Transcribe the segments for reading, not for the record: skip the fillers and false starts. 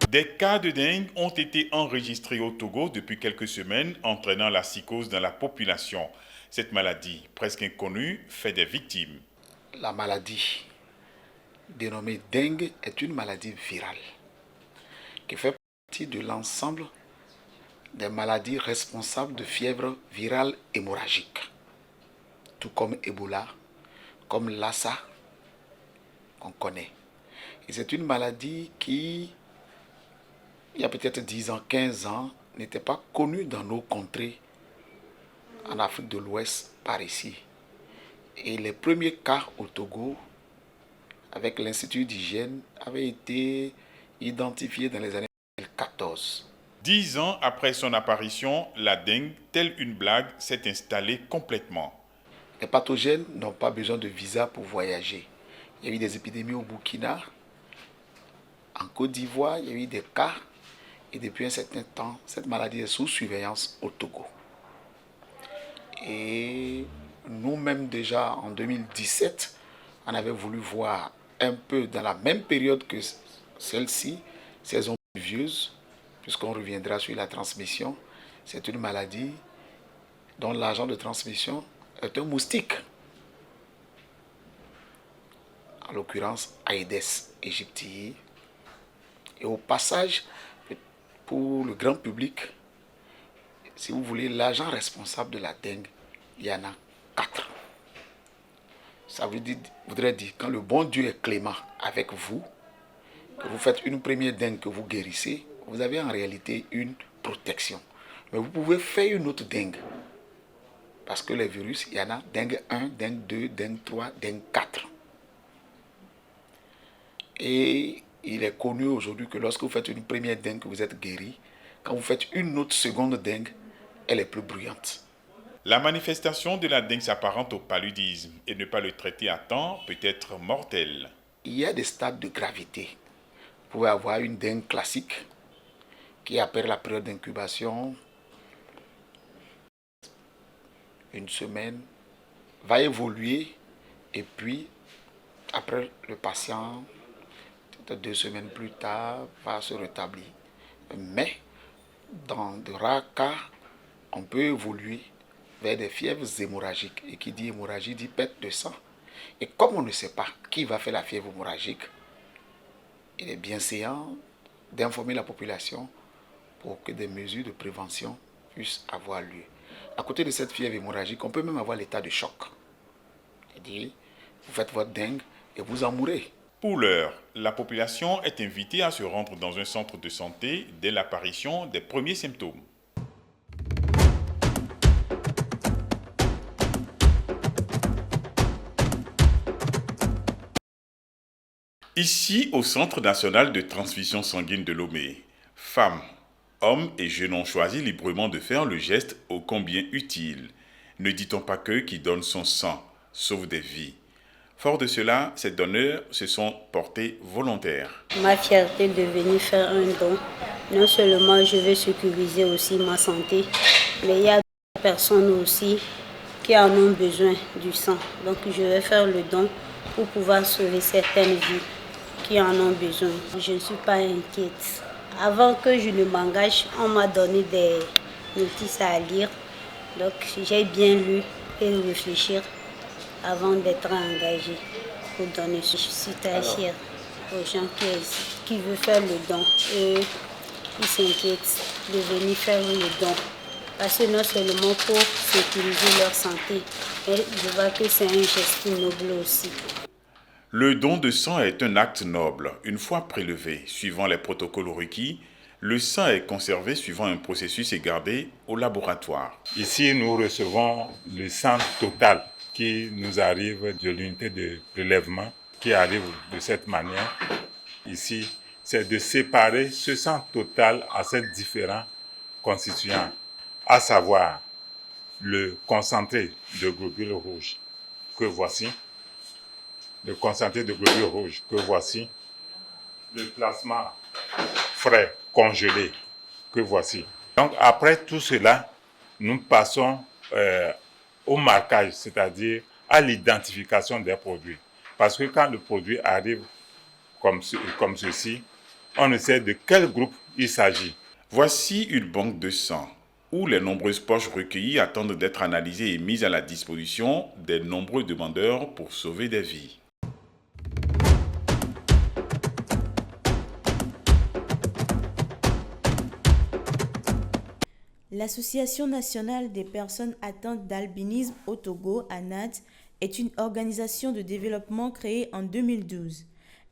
Des cas de dengue ont été enregistrés au Togo depuis quelques semaines, entraînant la psychose dans la population. Cette maladie, presque inconnue, fait des victimes. La maladie dénommée dengue est une maladie virale qui fait partie de l'ensemble des maladies responsables de fièvre virale hémorragique, tout comme Ebola, comme Lassa qu'on connaît. Et c'est une maladie qui, il y a peut-être 10 ans, 15 ans, n'était pas connue dans nos contrées en Afrique de l'Ouest par ici. Et les premiers cas au Togo, avec l'Institut d'hygiène, avaient été identifiés dans les années 2014. 10 ans après son apparition, la dengue, telle une blague, s'est installée complètement. Les pathogènes n'ont pas besoin de visa pour voyager. Il y a eu des épidémies au Burkina, en Côte d'Ivoire, il y a eu des cas. Et depuis un certain temps, cette maladie est sous surveillance au Togo. Et nous-mêmes déjà en 2017, on avait voulu voir un peu dans la même période que celle-ci, saison pluvieuse, puisqu'on reviendra sur la transmission. C'est une maladie dont l'agent de transmission est un moustique. En l'occurrence Aedes aegypti. Et au passage, pour le grand public, si vous voulez, l'agent responsable de la dengue, il y en a 4. Ça voudrait dire, quand le bon Dieu est clément avec vous, que vous faites une première dengue que vous guérissez, vous avez en réalité une protection. Mais vous pouvez faire une autre dengue. Parce que les virus, il y en a dengue 1, dengue 2, dengue 3, dengue 4. Et il est connu aujourd'hui que lorsque vous faites une première dengue, vous êtes guéri. Quand vous faites une autre seconde dengue, elle est plus bruyante. La manifestation de la dengue s'apparente au paludisme et ne pas le traiter à temps peut être mortel. Il y a des stades de gravité. Vous pouvez avoir une dengue classique qui, après la période d'incubation, une semaine, va évoluer et puis après le patient, peut-être 2 semaines plus tard, va se rétablir. Mais dans de rares cas, on peut évoluer vers des fièvres hémorragiques. Et qui dit hémorragie dit perte de sang. Et comme on ne sait pas qui va faire la fièvre hémorragique, il est bien séant d'informer la population pour que des mesures de prévention puissent avoir lieu. À côté de cette fièvre hémorragique, on peut même avoir l'état de choc. C'est-à-dire, vous faites votre dengue et vous en mourrez. Pour l'heure, la population est invitée à se rendre dans un centre de santé dès l'apparition des premiers symptômes. Ici, au Centre national de transfusion sanguine de Lomé, femmes, hommes et jeunes ont choisi librement de faire le geste ô combien utile. Ne dit-on pas qu'eux qui donnent son sang sauvent des vies? Fort de cela, ces donneurs se sont portés volontaires. Ma fierté de venir faire un don, non seulement je veux sécuriser aussi ma santé, mais il y a d'autres personnes aussi qui en ont besoin du sang. Donc je vais faire le don pour pouvoir sauver certaines vies qui en ont besoin. Je ne suis pas inquiète. Avant que je ne m'engage, on m'a donné des notices à lire. Donc j'ai bien lu et réfléchir avant d'être engagée pour donner. Je suis très fière aux gens qui veulent faire le don. Et ils s'inquiètent de venir faire le don. Parce que non seulement pour sécuriser leur santé, mais je vois que c'est un geste noble aussi. Le don de sang est un acte noble. Une fois prélevé, suivant les protocoles requis, le sang est conservé suivant un processus et gardé au laboratoire. Ici, nous recevons le sang total qui nous arrive de l'unité de prélèvement, qui arrive de cette manière. Ici, c'est de séparer ce sang total en ces différents constituants, à savoir le concentré de globules rouges que voici, le concentré de globules rouges que voici, le plasma frais congelé que voici. Donc après tout cela, nous passons au marquage, c'est-à-dire à l'identification des produits. Parce que quand le produit arrive comme ceci, on ne sait de quel groupe il s'agit. Voici une banque de sang où les nombreuses poches recueillies attendent d'être analysées et mises à la disposition des nombreux demandeurs pour sauver des vies. L'Association nationale des personnes atteintes d'albinisme au Togo, ANAT, est une organisation de développement créée en 2012.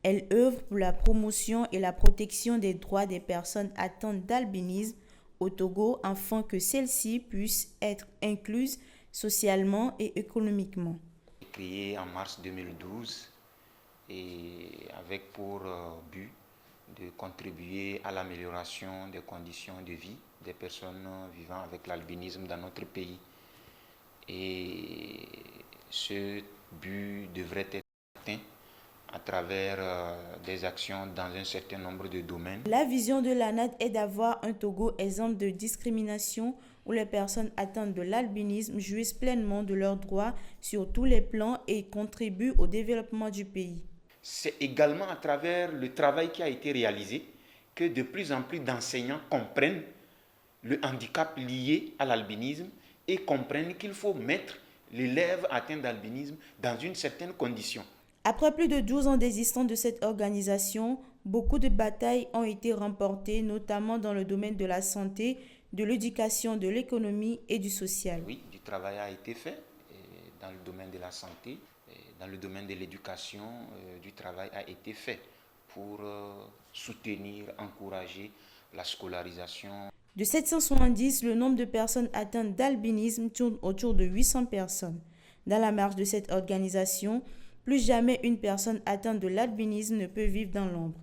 Elle œuvre pour la promotion et la protection des droits des personnes atteintes d'albinisme au Togo afin que celles-ci puissent être incluses socialement et économiquement. Créée en mars 2012 et avec pour but de contribuer à l'amélioration des conditions de vie des personnes vivant avec l'albinisme dans notre pays. Et ce but devrait être atteint à travers des actions dans un certain nombre de domaines. La vision de l'ANAT est d'avoir un Togo exempt de discrimination où les personnes atteintes de l'albinisme jouissent pleinement de leurs droits sur tous les plans et contribuent au développement du pays. C'est également à travers le travail qui a été réalisé que de plus en plus d'enseignants comprennent le handicap lié à l'albinisme et comprennent qu'il faut mettre l'élève atteint d'albinisme dans une certaine condition. Après plus de 12 ans d'existence de cette organisation, beaucoup de batailles ont été remportées, notamment dans le domaine de la santé, de l'éducation, de l'économie et du social. Oui, du travail a été fait dans le domaine de la santé, dans le domaine de l'éducation, du travail a été fait pour soutenir, encourager la scolarisation. De 770, le nombre de personnes atteintes d'albinisme tourne autour de 800 personnes. Dans la marge de cette organisation, plus jamais une personne atteinte de l'albinisme ne peut vivre dans l'ombre.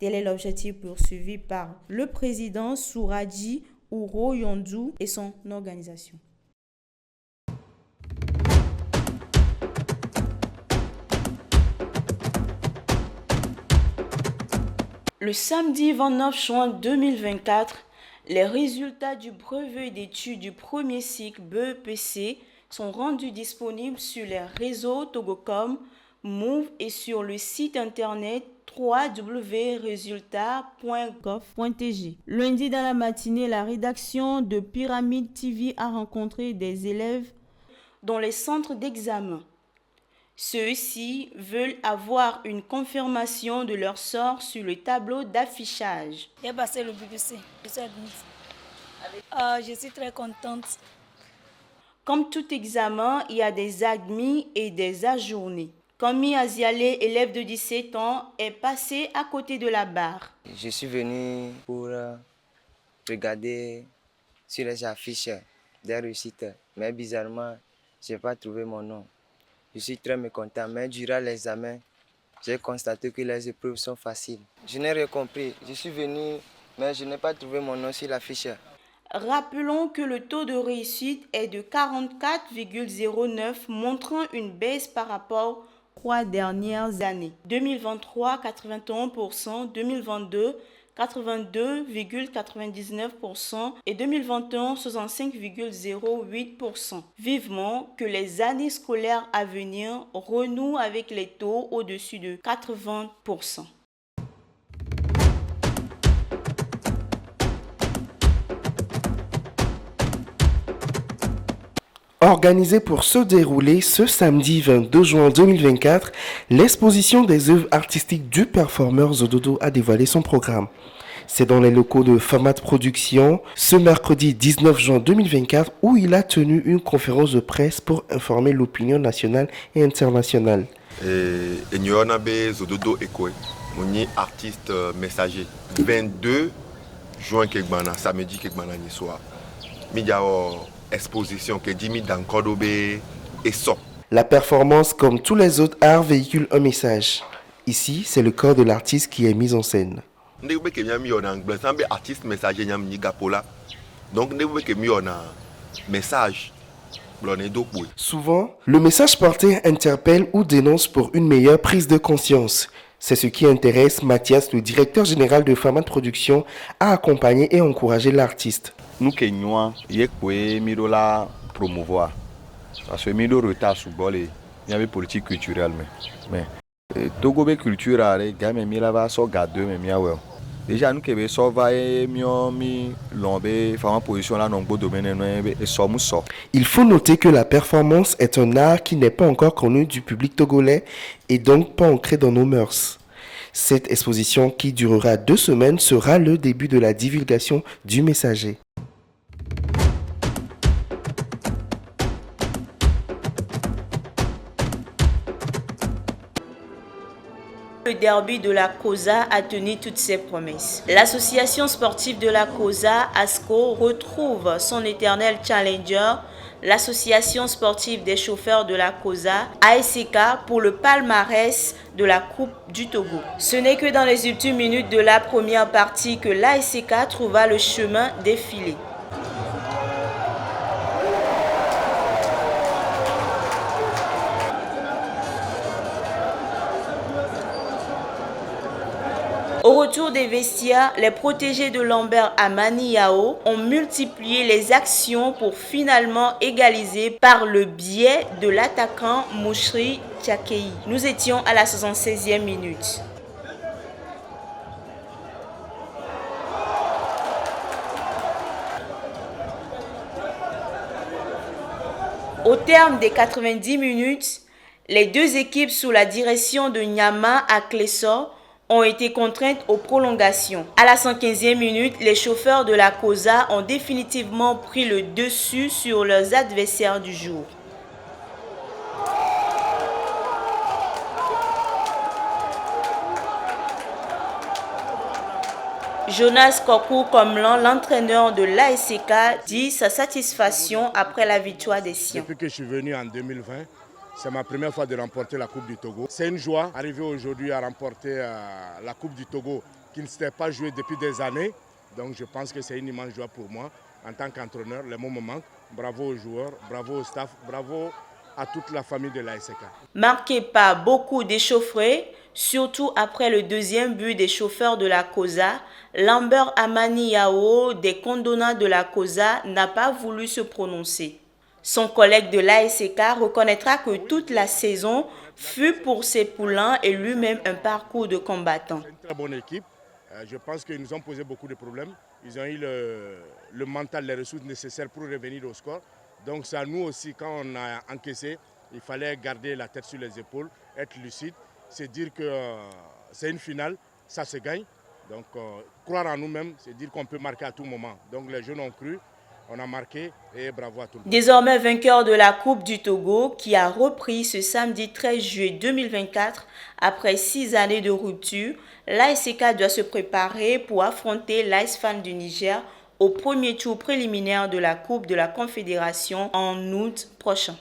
Tel est l'objectif poursuivi par le président Souraji Ouro Yondou et son organisation. Le samedi 29 juin 2024, les résultats du brevet d'études du premier cycle BEPC sont rendus disponibles sur les réseaux Togocom, Move et sur le site internet www.resultats.gov.tg. Lundi dans la matinée, la rédaction de Pyramide TV a rencontré des élèves dans les centres d'examen. Ceux-ci veulent avoir une confirmation de leur sort sur le tableau d'affichage. J'ai passé le BBC, je suis admise. Je suis très contente. Comme tout examen, il y a des admis et des ajournés. Kami Aziale, élève de 17 ans, est passé à côté de la barre. Je suis venu pour regarder sur les affiches des réussites, mais bizarrement, je n'ai pas trouvé mon nom. Je suis très mécontent, mais durant l'examen, j'ai constaté que les épreuves sont faciles. Je n'ai rien compris. Je suis venu, mais je n'ai pas trouvé mon nom sur l'affiche. Rappelons que le taux de réussite est de 44,09, montrant une baisse par rapport aux 3 dernières années. 2023, 81%, 2022, 82,99% et 2021, 65,08%. Vivement que les années scolaires à venir renouent avec les taux au-dessus de 80%. Organisée pour se dérouler ce samedi 22 juin 2024, l'exposition des œuvres artistiques du performeur Zododo a dévoilé son programme. C'est dans les locaux de Famat Productions ce mercredi 19 juin 2024 où il a tenu une conférence de presse pour informer l'opinion nationale et internationale. Nous avons Zododo Ekoe, artiste messager. 22 juin, samedi soir. Exposition que Jimmy dans Cordobé et so. La performance, comme tous les autres arts, véhicule un message. Ici, c'est le corps de l'artiste qui est mis en scène. Donc, message. Souvent, le message porté interpelle ou dénonce pour une meilleure prise de conscience. C'est ce qui intéresse Mathias, le directeur général de Famat Productions, à accompagner et encourager l'artiste. Nous qui nous la promouvoir parce que nous retard sur il y avait politique culturelle mais Togo culture are game mi la va so gado me mi awe Déjà nous qui sauva et mi lombe faire en position là non beau domaine et so. Il faut noter que la performance est un art qui n'est pas encore connu du public togolais et donc pas ancré dans nos mœurs. Cette exposition qui durera 2 semaines sera le début de la divulgation du messager. Le derby de la COSA a tenu toutes ses promesses. L'association sportive de la COSA, ASCO, retrouve son éternel challenger, l'association sportive des chauffeurs de la COSA, ASK, pour le palmarès de la Coupe du Togo. Ce n'est que dans les ultimes minutes de la première partie que l'ASK trouva le chemin défilé. Au retour des vestiaires, les protégés de Lambert Amani Yao ont multiplié les actions pour finalement égaliser par le biais de l'attaquant Mouchri Tchakei. Nous étions à la 76e minute. Au terme des 90 minutes, les deux équipes sous la direction de Nyama Akleso ont été contraintes aux prolongations. À la 115e minute, les chauffeurs de la COSA ont définitivement pris le dessus sur leurs adversaires du jour. Jonas Kokou-Komlan, l'entraîneur de l'ASK, dit sa satisfaction après la victoire des siens. Depuis que je suis venu en 2020, c'est ma première fois de remporter la Coupe du Togo. C'est une joie d'arriver aujourd'hui à remporter la Coupe du Togo qui ne s'était pas jouée depuis des années. Donc je pense que c'est une immense joie pour moi en tant qu'entraîneur. Les mots me manquent. Bravo aux joueurs, bravo au staff, bravo à toute la famille de l'ASK. Marqué par beaucoup d'échauffourées, surtout après le deuxième but des chauffeurs de la COSA, Lambert Amani Yao, des condonnats de la COSA, n'a pas voulu se prononcer. Son collègue de l'ASK reconnaîtra que toute la saison fut pour ses poulains et lui-même un parcours de combattant. C'est une très bonne équipe. Je pense qu'ils nous ont posé beaucoup de problèmes. Ils ont eu le mental, les ressources nécessaires pour revenir au score. Donc c'est à nous aussi, quand on a encaissé, il fallait garder la tête sur les épaules, être lucide, c'est dire que c'est une finale, ça se gagne. Donc croire en nous-mêmes, c'est dire qu'on peut marquer à tout moment. Donc les jeunes ont cru. On a marqué et bravo à tout le monde. Désormais vainqueur de la Coupe du Togo qui a repris ce samedi 13 juillet 2024 après 6 années de rupture, l'ASK doit se préparer pour affronter l'AS Fan du Niger au premier tour préliminaire de la Coupe de la Confédération en août prochain.